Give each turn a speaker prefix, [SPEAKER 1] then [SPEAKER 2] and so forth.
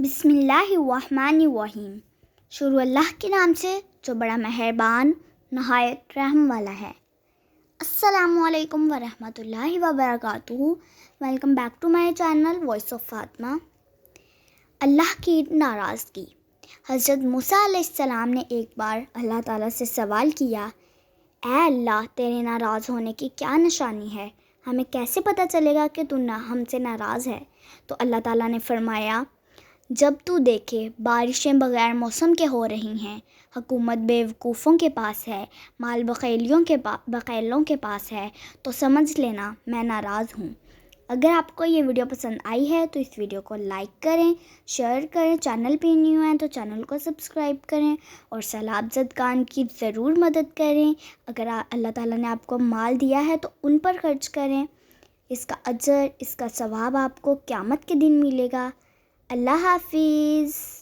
[SPEAKER 1] بسم اللہ الرحمن الرحیم۔ شروع اللہ کے نام سے جو بڑا مہربان نہایت رحم والا ہے۔ السلام علیکم ورحمۃ اللہ وبرکاتہ۔ Welcome back to my channel voice of Fatima. Allah کی ناراضگی۔ حضرت موسیٰ علیہ السلام نے ایک بار اللہ تعالیٰ سے سوال کیا، اے اللہ، تیرے ناراض ہونے کی کیا نشانی ہے؟ ہمیں کیسے پتہ چلے گا کہ تو ہم سے ناراض ہے؟ تو اللہ تعالیٰ نے فرمایا، جب تو دیکھے بارشیں بغیر موسم کے ہو رہی ہیں، حکومت بے وقوفوں کے پاس ہے، مال بخیلوں کے پاس ہے، تو سمجھ لینا میں ناراض ہوں۔ اگر آپ کو یہ ویڈیو پسند آئی ہے تو اس ویڈیو کو لائک کریں، شیئر کریں، چینل پہ نیو ہیں تو چینل کو سبسکرائب کریں اور سیلاب زدگان کی ضرور مدد کریں۔ اگر اللہ تعالیٰ نے آپ کو مال دیا ہے تو ان پر خرچ کریں، اس کا اجر، اس کا ثواب آپ کو قیامت کے دن ملے گا۔ اللہ حافظ۔